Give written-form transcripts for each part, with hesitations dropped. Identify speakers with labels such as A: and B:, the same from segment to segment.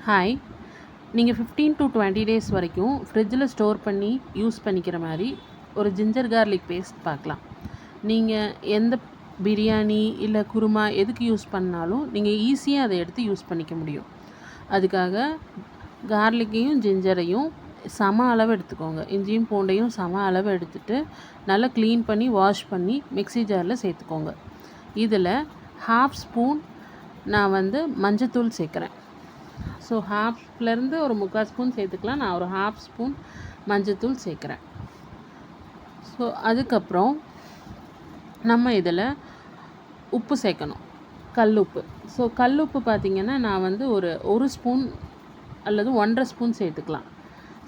A: Hi. நீங்கள் 15 to 20 days வரைக்கும் ஃப்ரிட்ஜில் ஸ்டோர் பண்ணி யூஸ் பண்ணிக்கிற மாதிரி ஒரு ஜிஞ்சர் கார்லிக் பேஸ்ட் பார்க்கலாம். நீங்கள் எந்த பிரியாணி இல்லை குருமா எதுக்கு யூஸ் பண்ணாலும் நீங்கள் ஈஸியாக அதை எடுத்து யூஸ் பண்ணிக்க முடியும். அதுக்காக கார்லிக்கையும் ஜிஞ்சரையும் சம அளவு எடுத்துக்கோங்க. இஞ்சியும் பூண்டையும் சம அளவு எடுத்துகிட்டு நல்லா க்ளீன் பண்ணி வாஷ் பண்ணி மிக்ஸி ஜாரில் சேர்த்துக்கோங்க. இதில் 1/2 ஸ்பூன் நான் மஞ்சத்தூள் சேர்க்குறேன். ஸோ ஹாஃப்லேருந்து ஒரு 3/4 ஸ்பூன் சேர்த்துக்கலாம். நான் ஒரு 1/2 ஸ்பூன் மஞ்சத்தூள் சேர்க்குறேன். ஸோ அதுக்கப்புறம் நம்ம இதில் உப்பு சேர்க்கணும், கல்லுப்பு. ஸோ கல்லுப்பு பார்த்திங்கன்னா நான் ஒரு ஸ்பூன் அல்லது 1.5 ஸ்பூன் சேர்த்துக்கலாம்.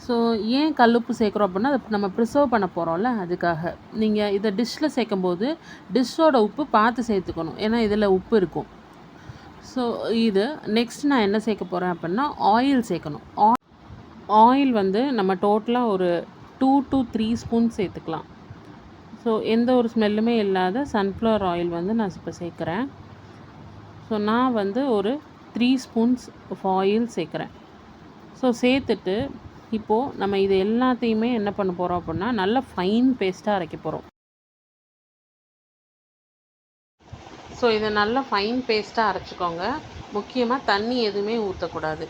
A: ஸோ ஏன் கல்லுப்பு சேர்க்குறோம் அப்படின்னா, அதை நம்ம ப்ரிசர்வ் பண்ண போகிறோம்ல, அதுக்காக. நீங்கள் இதை டிஷ்ஷில் சேர்க்கும்போது டிஷ்ஷோட உப்பு பார்த்து சேர்த்துக்கணும், ஏன்னா இதில் உப்பு இருக்கும். ஸோ இது நெக்ஸ்ட் நான் என்ன சேர்க்க போகிறேன் அப்படின்னா, ஆயில் சேர்க்கணும். ஆயில் நம்ம டோட்டலாக ஒரு 2 to 3 ஸ்பூன் சேர்த்துக்கலாம். ஸோ எந்த ஒரு ஸ்மெல்லுமே இல்லாத சன்ஃப்ளவர் ஆயில் நான் இப்போ சேர்க்குறேன். ஸோ நான் ஒரு 3 ஸ்பூன்ஸ் ஆஃப் ஆயில் சேர்க்குறேன். ஸோ சேர்த்துட்டு இப்போது நம்ம இது எல்லாத்தையுமே என்ன பண்ண போகிறோம் அப்படின்னா, நல்லா ஃபைன் பேஸ்ட்டாக அரைக்க போகிறோம். ஸோ இதை நல்லா ஃபைன் பேஸ்ட்டாக அரைச்சிக்கோங்க. முக்கியமாக தண்ணி எதுவுமே ஊற்றக்கூடாது.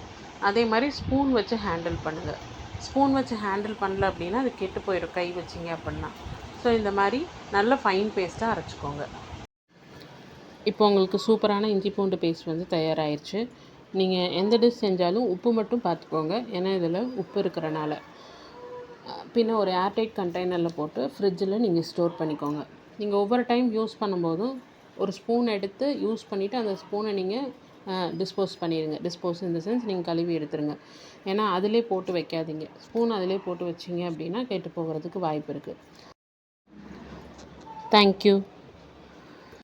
A: அதே மாதிரி ஸ்பூன் வச்சு ஹேண்டில் பண்ணுங்கள். ஸ்பூன் வச்சு ஹேண்டில் பண்ணல அப்படின்னா அது கெட்டு போயிடும், கை வச்சிங்க அப்படின்னா. ஸோ இந்த மாதிரி நல்ல ஃபைன் பேஸ்ட்டாக அரைச்சிக்கோங்க. இப்போ உங்களுக்கு சூப்பரான இஞ்சி பூண்டு பேஸ்ட் தயாராகிடுச்சு. நீங்கள் எந்த டிஷ் செஞ்சாலும் உப்பு மட்டும் பார்த்துக்கோங்க, ஏன்னா இதில் உப்பு இருக்கிறனால. பின்ன ஒரு ஏர்டைட் கண்டெய்னரில் போட்டு ஃப்ரிட்ஜில் நீங்கள் ஸ்டோர் பண்ணிக்கோங்க. நீங்கள் ஒவ்வொரு டைம் யூஸ் பண்ணும்போதும் ஒரு ஸ்பூன் எடுத்து யூஸ் பண்ணிவிட்டு அந்த ஸ்பூனை நீங்கள் டிஸ்போஸ் பண்ணிடுங்க. டிஸ்போஸ் இன் த சென்ஸ் நீங்கள் கழுவி எடுத்துருங்க. ஏன்னா அதிலே போட்டு வைக்காதீங்க. ஸ்பூன் அதிலே போட்டு வச்சிங்க அப்படின்னா கெட்டு போகிறதுக்கு வாய்ப்பு இருக்குது. தேங்க்யூ.